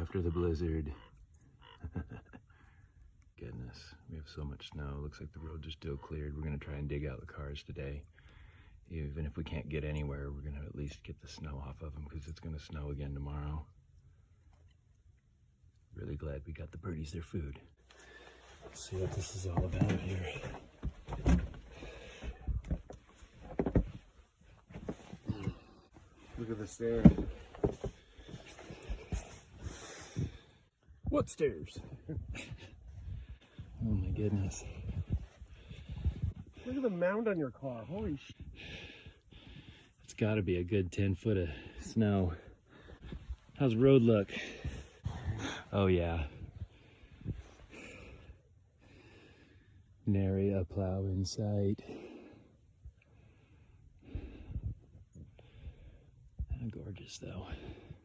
after the blizzard. Goodness, we have so much snow. Looks like the roads are still cleared. We're gonna try and dig out the cars today. Even if we can't get anywhere, we're gonna at least get the snow off of them because it's gonna snow again tomorrow. Really glad we got the birdies their food. Let's see what this is all about here. Look at the stairs. What stairs? Oh my goodness. Look at the mound on your car. Holy shit. It's got to be a good 10 foot of snow. How's the road look? Oh yeah. Nary a plow in sight. Gorgeous though.